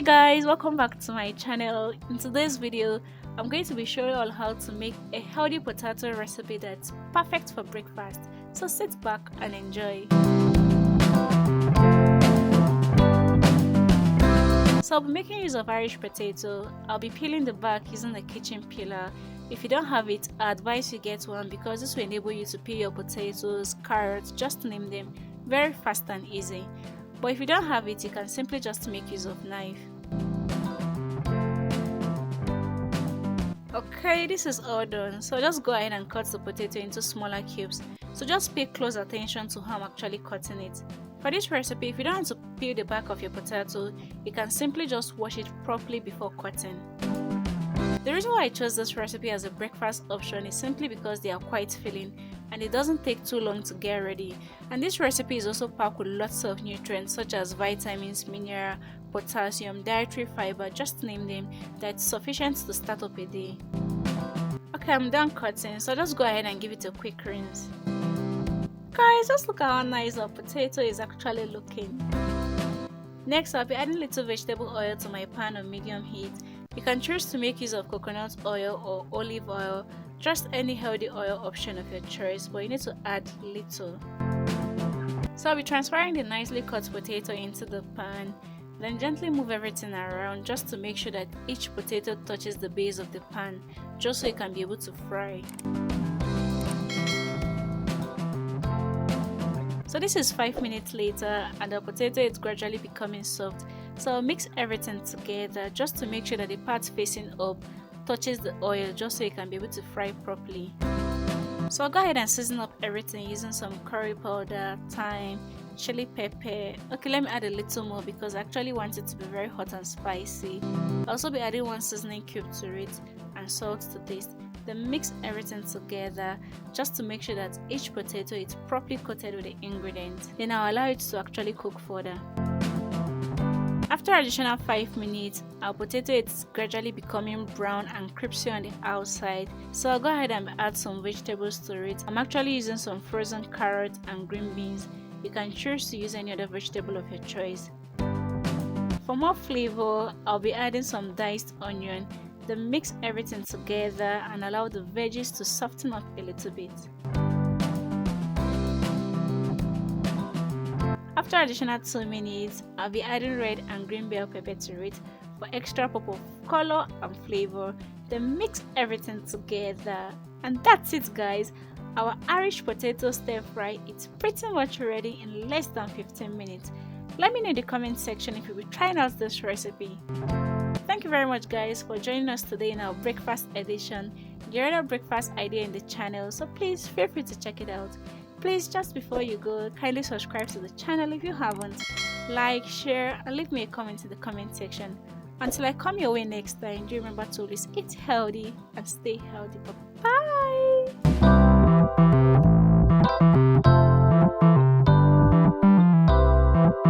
Hey guys, welcome back to my channel. In today's video, I'm going to be showing you all how to make a healthy potato recipe that's perfect for breakfast. So sit back and enjoy. So I'll be making use of Irish potato. I'll be peeling the back using the kitchen peeler. If you don't have it, I advise you get one because this will enable you to peel your potatoes, carrots, just to name them, very fast and easy. But if you don't have it, you can simply just make use of knife. Okay, this is all done. So just go ahead and cut the potato into smaller cubes. So just pay close attention to how I'm actually cutting it. For this recipe, if you don't want to peel the back of your potato, you can simply just wash it properly before cutting. The reason why I chose this recipe as a breakfast option is simply because they are quite filling and it doesn't take too long to get ready. And this recipe is also packed with lots of nutrients such as vitamins, mineral, potassium, dietary fiber, just to name them, that's sufficient to start up a day. Okay, I'm done cutting, so just go ahead and give it a quick rinse. Guys, just look at how nice our potato is actually looking. Next, I'll be adding little vegetable oil to my pan on medium heat. You can choose to make use of coconut oil or olive oil, just any healthy oil option of your choice, but you need to add little. So I'll be transferring the nicely cut potato into the pan, then gently move everything around just to make sure that each potato touches the base of the pan, just so you can be able to fry. So this is 5 minutes later and the potato is gradually becoming soft. So I'll mix everything together just to make sure that the part facing up touches the oil, just so you can be able to fry properly. So I'll go ahead and season up everything using some curry powder, thyme, chili pepper. Okay, let me add a little more because I actually want it to be very hot and spicy. I'll also be adding one seasoning cube to it and salt to taste. Then mix everything together just to make sure that each potato is properly coated with the ingredients. Then I'll allow it to actually cook further. After additional 5 minutes, our potato is gradually becoming brown and cripsy on the outside. So I'll go ahead and add some vegetables to it. I'm actually using some frozen carrots and green beans. You can choose to use any other vegetable of your choice. For more flavor, I'll be adding some diced onion. Then mix everything together and allow the veggies to soften up a little bit. After additional 2 minutes, I'll be adding red and green bell pepper to it for extra pop of color and flavor. Then mix everything together. And that's it, guys. Our Irish potato stir fry is pretty much ready in less than 15 minutes. Let me know in the comment section if you'll be trying out this recipe. Thank you very much, guys, for joining us today in our breakfast edition. There are other breakfast ideas in the channel, so please feel free to check it out. Please, just before you go, kindly subscribe to the channel if you haven't. Like, share, and leave me a comment in the comment section. Until I come your way next time, do remember to always eat healthy and stay healthy. Bye.